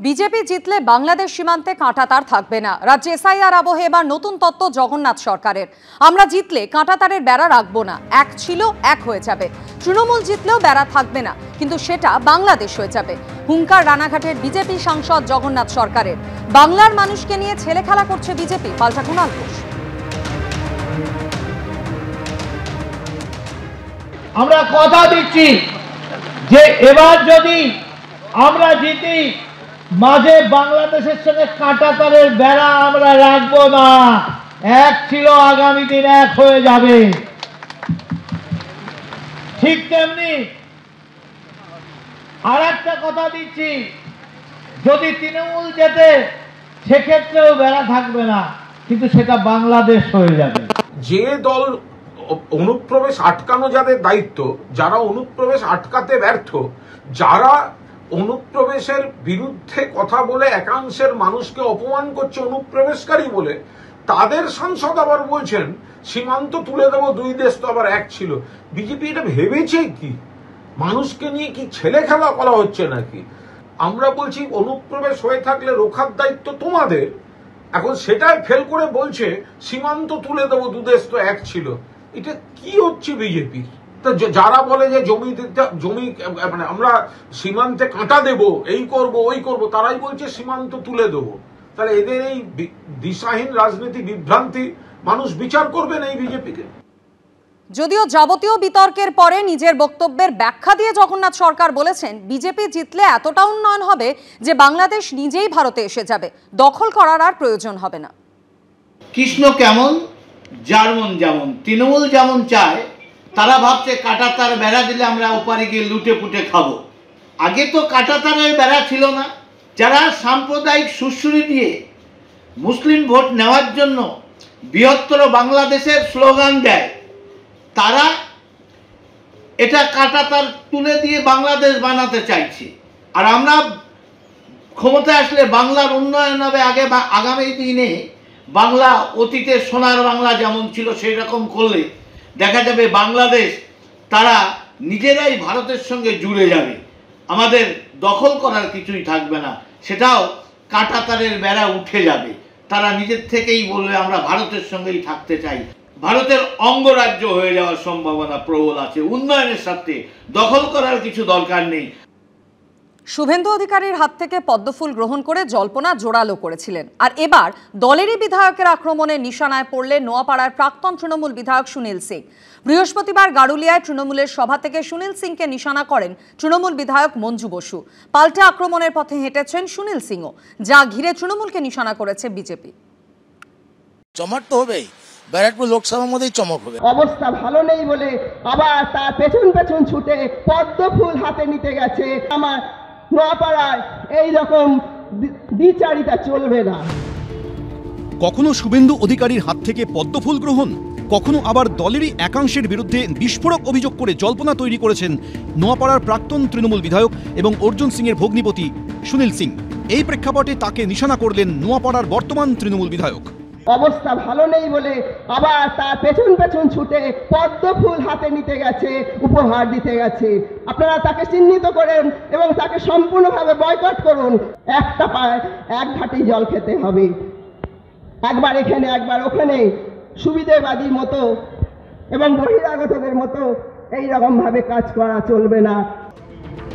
BJP জিতলে বাংলাদেশ সীমান্তে কাঁটাতার থাকবে না। রাজ্যে এসআইআর আবহে এবার নতুন তত্ত্ব জগন্নাথ সরকারের। আমরা জিতলে কাঁটাতারের বেড়া রাখবো না, এক ছিল এক হয়ে যাবে। তৃণমূল জিতলেও বেড়া থাকবে না, কিন্তু সেটা বাংলাদেশ হয়ে যাবে। হুঙ্কার রানাঘাটের বিজেপি সাংসদ জগন্নাথ সরকারের। বাংলার মানুষকে নিয়ে ছেলে খেলা করছে বিজেপি, পাল্টা কুণাল ঘোষ। আমরা কথা দিচ্ছি যে এবার যদি আমরা জিতি, মাঝে বাংলাদেশের সঙ্গে কাঁটাতারের বেড়া আমরা রাখবো না, এক ছিল আগামী দিন এক হয়ে যাবে। ঠিক তেমনি আর একটা কথা দিচ্ছি, যদি তৃণমূল জেতে সেক্ষেত্রেও বেড়া থাকবে না, কিন্তু সেটা বাংলাদেশ হয়ে যাবে। যে দল অনুপ্রবেশ আটকানো যাদের দায়িত্ব, যারা অনুপ্রবেশ আটকাতে ব্যর্থ, যারা অনুপ্রবেশের বিরুদ্ধে কথা বলে একাংশের মানুষকে অপমান করছে অনুপ্রবেশকারী বলে, তাদের সাংসদ আবার বলছেন সীমান্ত তুলে দেবো, দুই দেশ তো আবার এক ছিল। বিজেপি এটা ভেবেছে কি? মানুষকে নিয়ে কি ছেলে খেলা করা হচ্ছে নাকি? আমরা বলছি অনুপ্রবেশ হয়ে থাকলে রোখার দায়িত্ব তোমাদের, এখন সেটাই ফেল করে বলছে সীমান্ত তুলে দেবো, দুদেশ তো এক ছিল। এটা কি হচ্ছে বিজেপির? যারা বলে যে জমি মানে আমরা সীমান্তে কাঁটা দেব, এই করব ওই করব, তারাই বলছে সীমান্ত তুলে দেবো। তাহলে এদের এই দিশাহীন রাজনীতি, বিভ্রান্তি মানুষ বিচার করবেন এই বিজেপিকে। যদিও যাবতীয় বিতর্কের পরে নিজের বক্তব্যের ব্যাখ্যা দিয়ে জগন্নাথ সরকার বলেছেন, বিজেপি জিতলে এতটা উন্নয়ন হবে যে বাংলাদেশ নিজেই ভারতে এসে যাবে, দখল করার আর প্রয়োজন হবে না। কৃষ্ণ কেমন, জার্মন যেমন, তৃণমূল যেমন চায়, তারা ভাবছে কাঁটাতার বেড়া দিলে আমরা ওপারে গিয়ে লুটে পুটে খাবো। আগে তো কাঁটাতারের বেড়া ছিল না। যারা সাম্প্রদায়িক সুশ্রী দিয়ে মুসলিম ভোট নেওয়ার জন্য বৃহত্তর বাংলাদেশের স্লোগান দেয়, তারা এটা কাঁটাতার তুলে দিয়ে বাংলাদেশ বানাতে চাইছে। আর আমরা ক্ষমতায় আসলে বাংলার উন্নয়ন হবে। আগামী দিনে বাংলা অতীতে সোনার বাংলা যেমন ছিল সেই রকম করলে দেখা যাবে বাংলাদেশ তারা নিজেরাই ভারতের সঙ্গে জুড়ে যাবে। আমাদের দখল করার কিছুই থাকবে না, সেটাও কাঁটাতারের বেড়া উঠে যাবে। তারা নিজের থেকেই বলবে আমরা ভারতের সঙ্গেই থাকতে চাই। ভারতের অঙ্গরাজ্য হয়ে যাওয়ার সম্ভাবনা প্রবল আছে। উন্নয়নের সাথে দখল করার কিছু দরকার নেই। শুভেন্দু অধিকারীর হাত থেকে পদ্মফুল গ্রহণ করে জল্পনা জোরালো করেছিলেন, আর এবার দলেরই বিধায়কের আক্রমণে নিশানায় পড়লেন নোয়াপাড়ার প্রাক্তন তৃণমূল বিধায়ক সুনীল সিং। বৃহস্পতিবার গারুলিয়ায় তৃণমূলের সভা থেকে সুনীল সিংকে নিশানা করেন তৃণমূল বিধায়ক মঞ্জু বসু। পাল্টা আক্রমণের পথে হেঁটেছেন সুনীল সিংও, যা ঘিরে তৃণমূলকে নিশানা করেছে বিজেপি। চমক তো হবেই, ব্যারাকপুর লোকসভার মধ্যেই চমক হবে। অবস্থা ভালো নেই বলে আবার তার পেছন পেছন ছুটে পদ্মফুল হাতে নিতে গেছে। আমার নোয়াপাড়ায় এইরকম দ্বিচারিতা চলবে না। কখনো শুভেন্দু অধিকারীর হাত থেকে পদ্মফুল গ্রহণ, কখনো আবার দলেরই একাংশের বিরুদ্ধে বিস্ফোরক অভিযোগ করে জল্পনা তৈরি করেছেন নোয়াপাড়ার প্রাক্তন তৃণমূল বিধায়ক এবং অর্জুন সিংয়ের ভগ্নিপতি সুনীল সিং। এই প্রেক্ষাপটে তাকে নিশানা করলেন নোয়াপাড়ার বর্তমান তৃণমূল বিধায়ক। অবস্থা ভালো নেই বলে আবার তার পেছন পেছন ছুটে পদ্মফুল হাতে নিতে গেছে, উপহার দিতে গেছে। আপনারা তাকে চিহ্নিত করেন এবং তাকে সম্পূর্ণভাবে বয়কট করুন। একটা পায় এক ঘাটি জল খেতে হবে, একবার এখানে একবার ওখানে, সুবিধেবাদীর মতো এবং বহিরাগতদের মতো এইরকম ভাবে কাজ করা চলবে না।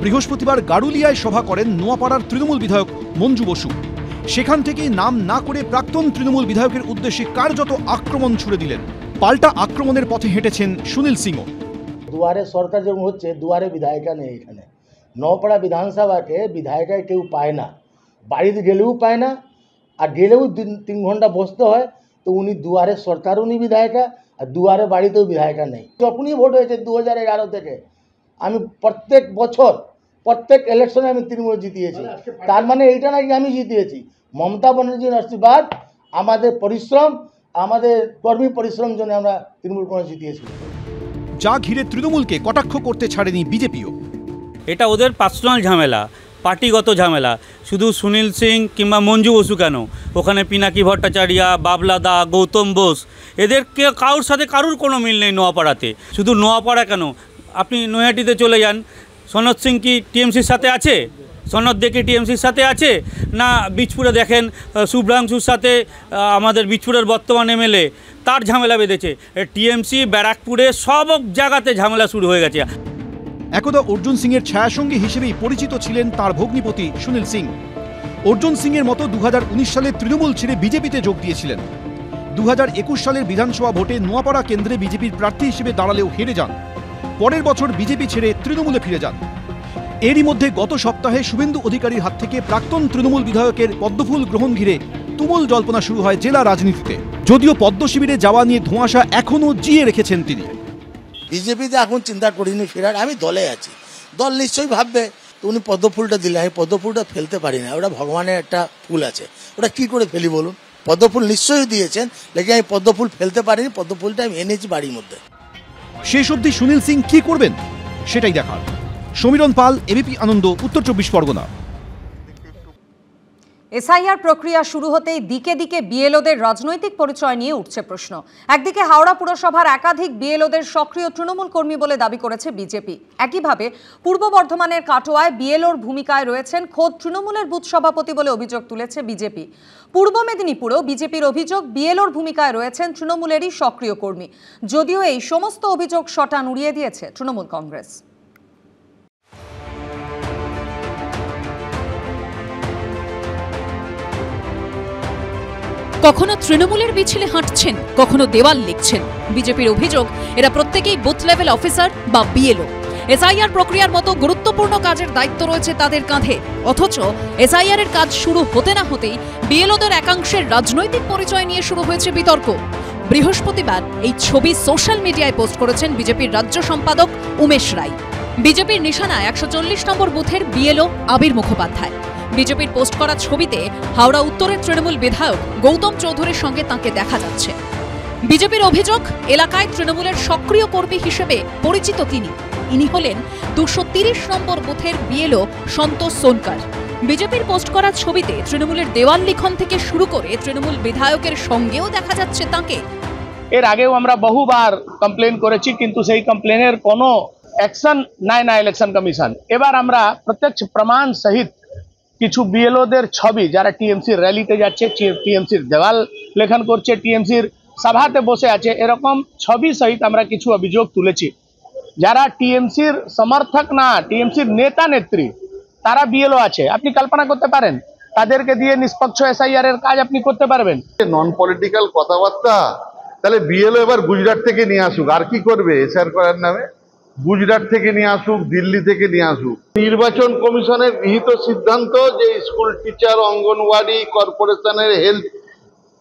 বৃহস্পতিবার গারুলিয়ায় সভা করেন নোয়াপাড়ার তৃণমূল বিধায়ক মঞ্জু বসু। সেখান থেকেই নাম না করে প্রাক্তন তৃণমূল বিধায়কের উদ্দেশ্যে কার্যত আক্রমণ ছুড়ে দিলেন। পাল্টা আক্রমণের পথে হেঁটেছেন সুনীল সিংও। দুয়ারে সরকার যেমন হচ্ছে, দুয়ারে বিধায়িকা নেই। এখানে নওপাড়া বিধানসভাকে বিধায়িকায় কেউ পায় না, বাড়িতে গেলেও পায় না, আর গেলেও 3 ঘন্টা বসতে হয়। তো উনি দুয়ারে সরকার, উনি বিধায়িকা, আর দুয়ারে বাড়িতেও বিধায়িকা নেই। যখনই ভোট হয়েছে 2011 থেকে আমি প্রত্যেক বছর প্রত্যেক ইলেকশনে আমি তৃণমূল জিতিয়েছি। তার মানে এইটা নাকি আমি জিতিয়েছি, মমতা ব্যানার্জির আশীর্বাদ, আমাদের পরিশ্রম, আমাদের কর্মী পরিশ্রম জন্য আমরা তৃণমূল করে জিতিয়েছি। যা ঘিরে তৃণমূলকে কটাক্ষ করতে ছাড়েনি বিজেপিও। এটা ওদের পার্সোনাল ঝামেলা, পার্টিগত ঝামেলা। শুধু সুনীল সিং কিংবা মঞ্জু বসু কেন, ওখানে পিনাকি ভট্টাচার্য, বাবলা দা, গৌতম বোস, এদেরকে কারোর সাথে কারোর কোনো মিল নেই নোয়াপাড়াতে। শুধু নোয়াপাড়া কেন, আপনি নৈহাটিতে চলে যান, সনৎ সিং কি টিএমসির সাথে আছে? সনদ দেখে টিএমসির সাথে আছে, না বীজপুরে দেখেন শুভ্রাংশুর সাথে আমাদের বীজপুরের বর্তমান এমএলএ তার ঝামেলা বেঁধেছে। টিএমসি ব্যারাকপুরে সব জায়গাতে ঝামেলা শুরু হয়ে গেছে। একদা অর্জুন সিংয়ের ছায়াসঙ্গী হিসেবেই পরিচিত ছিলেন তার ভগ্নিপতি সুনীল সিং। অর্জুন সিংয়ের মতো 2019 সালে তৃণমূল ছেড়ে বিজেপিতে যোগ দিয়েছিলেন। 2021 সালের বিধানসভা ভোটে নোয়াপাড়া কেন্দ্রে বিজেপির প্রার্থী হিসেবে দাঁড়ালেও হেরে যান। পরের বছর বিজেপি ছেড়ে তৃণমূলে ফিরে যান। এরই মধ্যে গত সপ্তাহে শুভেন্দু অধিকারীর হাত থেকে প্রাক্তন তৃণমূল বিধায়কের পদ্মফুল গ্রহণ ঘিরে তুমুল জল্পনা শুরু হয় জেলা রাজনীতিতে। যদিও পদ্ম শিবিরে যাওয়া নিয়ে ধোঁয়াশা এখনও জিয়ে রেখেছেন তিনি। বিজেপিতে এখন চিন্তা করিনি ফেরার, আমি দলে আছি। দল নিশ্চয়ই ভাববে উনি পদ্মফুলটা দিলে, আমি পদ্মফুলটা ফেলতে পারি না, ওটা ভগবানের একটা ফুল আছে, ওটা কি করে ফেলি বলুন? পদ্মফুল নিশ্চয়ই দিয়েছেন, লেকিন আমি পদ্মফুল ফেলতে পারিনি, পদ্মফুলটা আমি এনেছি বাড়ির মধ্যে। শেষ অবধি সুনীল সিং কি করবেন সেটাই দেখার। সমীরণ পাল, এবিপি আনন্দ, উত্তর 24 পরগনা। এসআইআর প্রক্রিয়া শুরু হতেই দিকে দিকে বিএলওদের রাজনৈতিক পরিচয় নিয়ে উঠছে প্রশ্ন। একদিকে হাওড়া পুরসভার একাধিক বিএলওদের সক্রিয় তৃণমূল কর্মী বলে দাবি করেছে বিজেপি। একইভাবে পূর্ব বর্ধমানের কাটোয়ায় বিএলওর ভূমিকায় রয়েছেন খোদ তৃণমূলের বুথ সভাপতি বলে অভিযোগ তুলেছে বিজেপি। পূর্ব মেদিনীপুরেও বিজেপির অভিযোগ বিএলওর ভূমিকায় রয়েছেন তৃণমূলেরই সক্রিয় কর্মী, যদিও এই সমস্ত অভিযোগ শটান উড়িয়ে দিয়েছে তৃণমূল কংগ্রেস। কখনো তৃণমূলের মিছিলে হাঁটছেন, কখনো দেওয়াল লিখছেন। বিজেপির অভিযোগ এরা প্রত্যেকেই বুথ লেভেল অফিসার বা বিএলও। এসআইআর প্রক্রিয়ার মতো গুরুত্বপূর্ণ কাজের দায়িত্ব রয়েছে তাদের কাঁধে, অথচ এসআইআর এর কাজ শুরু হতে না হতেই বিএলওদের একাংশের রাজনৈতিক পরিচয় নিয়ে শুরু হয়েছে বিতর্ক। বৃহস্পতিবার এই ছবি সোশ্যাল মিডিয়ায় পোস্ট করেছেন বিজেপির রাজ্য সম্পাদক উমেশ রায়। বিজেপির নিশানায় 140 নম্বর বুথের বিএলও আবির মুখোপাধ্যায়। বিজেপির পোস্ট করা ছবিতে হাওড়া উত্তরের তৃণমূল বিধায়ক গৌতম চৌধুরীর সঙ্গে তাঁকে দেখা যাচ্ছে। বিজেপির অভিযোগ, এলাকায় তৃণমূলের সক্রিয় কর্মী হিসেবে পরিচিত তিনি। ইনি হলেন 230 নম্বর বুথের বিএলও সন্তোষ সোনকার। বিজেপির পোস্ট করা ছবিতে তৃণমূলের দেওয়াল লিখন থেকে শুরু করে তৃণমূল বিধায়কের সঙ্গেও দেখা যাচ্ছে তাঁকে। এর আগেও আমরা বহুবার কমপ্লেন করেছি, কিন্তু সেই কমপ্লেনের কোনো অ্যাকশন নেয় না ইলেকশন কমিশন। এবার আমরা প্রত্যক্ষ প্রমাণ সহিত কিছু বিএলওদের ছবি, যারা টিএমসির র্যালিতে যাচ্ছে, টিএমসির দেওয়াল লেখন করছে, টিএমসির সভাতে বসে আছে, এরকম ছবি সহিত আমরা কিছু অভিযোগ তুলেছি। যারা টিএমসির সমর্থক না, টিএমসির নেতা নেত্রী, তারা বিএলও আছে। আপনি কল্পনা করতে পারেন তাদেরকে দিয়ে নিষ্পক্ষ এসআইআর এর কাজ আপনি করতে পারবেন? নন পলিটিক্যাল কথাবার্তা। তাহলে বিএলও এবার গুজরাট থেকে নিয়ে আসুক, আর কি করবে এসআইআর করার নামে? গুজরাট থেকে নিয়ে আসুক, দিল্লি থেকে নিয়ে আসুক। নির্বাচন কমিশনের গৃহীত সিদ্ধান্ত যে স্কুল টিচার, অঙ্গনওয়াড়ি, কর্পোরেশনের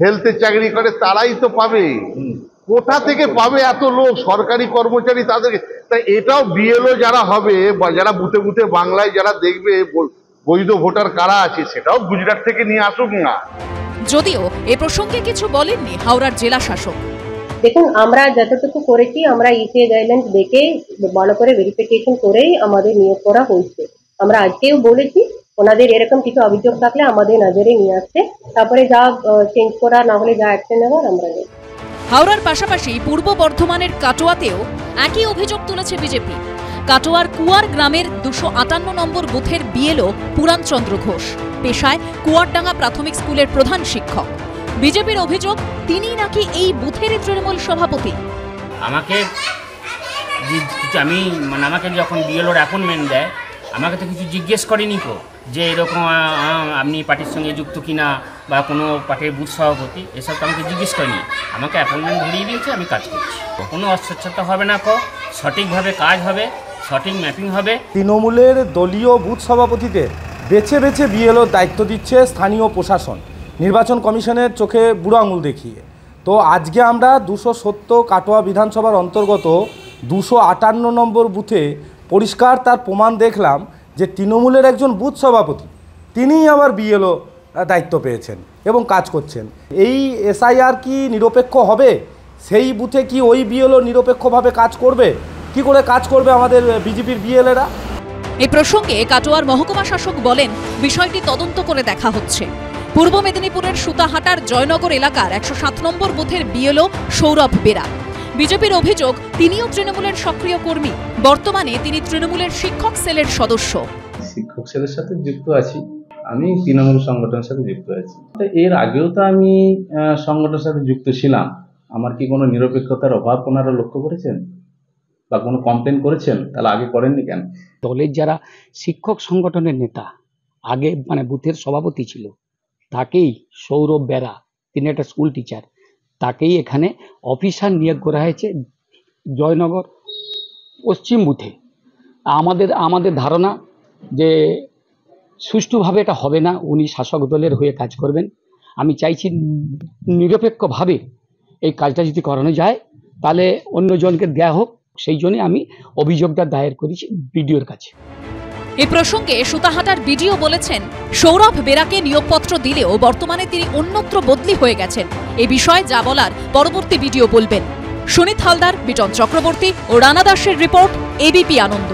হেলথে চাকরি করে তারাই তো পাবে। কোথা থেকে পাবে এত লোক? সরকারি কর্মচারী তাদেরকে। তাই এটাও বিএলও যারা হবে বা যারা বুথে বুথে বাংলায় যারা দেখবে বৈধ ভোটার কারা আছে, সেটাও গুজরাট থেকে নিয়ে আসুক না। যদিও এ প্রসঙ্গে কিছু বলেননি হাওড়ার জেলা শাসক। দেখুন, আমরা যতটুকু করেছি, আমরা ইসিএ গাইডলাইন্স দেখে ভালো করে ভেরিফিকেশন করেই আমাদের নিয়োগ করা হয়েছে। আমরা আজকেও বলেছি ওনাদের এরকম কিছু অভিযোগ থাকলে আমাদের নজরে নিয়ে আসতে, তারপরে যা চেঞ্জ করা না হলে যা অ্যাকশন নেওয়ার আমরা নেব। হাওড়ার পাশাপাশি পূর্ব বর্ধমানের কাটোয়াতেও একই অভিযোগ তুলেছে বিজেপি। কাটোয়ার কুয়ার গ্রামের 258 নম্বর বুথের বিএলও পুরাণচন্দ্র ঘোষ, পেশায় কুয়ারডাঙ্গা প্রাথমিক স্কুলের প্রধান শিক্ষক। বিজেপির অভিযোগ, তিনি নাকি এই বুথের তৃণমূল সভাপতি। আমাকে আমাকে যখন বিএলওর অ্যাপয়েন্টমেন্ট দেয়, আমাকে তো কিছু জিজ্ঞেস করেনি তো যে এরকম আপনি পার্টির সঙ্গে যুক্ত কিনা বা কোনো পার্টির বুথ সভাপতি, এসব তো আমাকে জিজ্ঞেস করেনি। আমাকে অ্যাপয়েন্টমেন্ট ধরিয়ে দিয়েছে, আমি কাজ করছি। কোনো অস্বচ্ছতা হবে না, সঠিকভাবে কাজ হবে, সঠিক ম্যাপিং হবে। তৃণমূলের দলীয় বুথ সভাপতিদের বেছে বেছে বিএলওর দায়িত্ব দিচ্ছে স্থানীয় প্রশাসন, নির্বাচন কমিশনের চোখে বুড়ো আঙুল দেখিয়ে। তো আজকে আমরা 270 কাটোয়া বিধানসভার অন্তর্গত 258 নম্বর বুথে পরিষ্কার তার প্রমাণ দেখলাম যে তৃণমূলের একজন বুথ সভাপতি তিনিই আবার বিএলও দায়িত্ব পেয়েছেন এবং কাজ করছেন। এই এসআইআর কি নিরপেক্ষ হবে? সেই বুথে কি ওই বিএলও নিরপেক্ষভাবে কাজ করবে? কি করে কাজ করবে আমাদের বিজেপির বিএলএরা? এই প্রসঙ্গে কাটোয়ার মহকুমা শাসক বলেন, বিষয়টি তদন্ত করে দেখা হচ্ছে। পূর্ব মেদিনীপুরের সুতাহাটার জয়নগর এলাকার 107 নম্বর বুথের বিএলও সৌরভ বেরা। বিজেপির অভিযোগ, তিনিও তৃণমূলের সক্রিয় কর্মী। বর্তমানে তিনি তৃণমূলের শিক্ষক সেলের সদস্য। শিক্ষক সেলের সাথে যুক্ত আছি, আমি তৃণমূল সংগঠনের সাথে যুক্ত আছি। এর আগেও তো আমি সংগঠনের সাথে যুক্ত ছিলাম। আমার কি কোনো নিরপেক্ষতার অভাব ওনারা লক্ষ্য করেছেন বা কোনো কমপ্লেন করেছেন? তাহলে আগে করেননি কেন? দলের যারা শিক্ষক সংগঠনের নেতা, আগে মানে বুথের সভাপতি ছিল, তাকেই সৌরভ বেরা, তিনি একটা স্কুল টিচার, তাকেই এখানে অফিসার নিয়োগ করা হয়েছে জয়নগর পশ্চিম বুথে। আমাদের ধারণা যে সুষ্ঠুভাবে এটা হবে না, উনি শাসক দলের হয়ে কাজ করবেন। আমি চাইছি নিরপেক্ষভাবে এই কাজটা যদি করানো যায় তাহলে অন্যজনকে দেয়া হোক, সেই জন্য আমি অভিযোগটা দায়ের করেছি বিডিওর কাছে। এই প্রসঙ্গে সুতাহাটার বিডিও বলেছেন, সৌরভ বেরাকে নিয়োগপত্র দিলেও বর্তমানে তিনি অন্যত্র বদলি হয়ে গেছেন। এ বিষয়ে যা বলার পরবর্তী ভিডিও বলবেন। সুনীত হালদার, বিজন চক্রবর্তী ও রানা দাসের রিপোর্ট, এবিপি আনন্দ।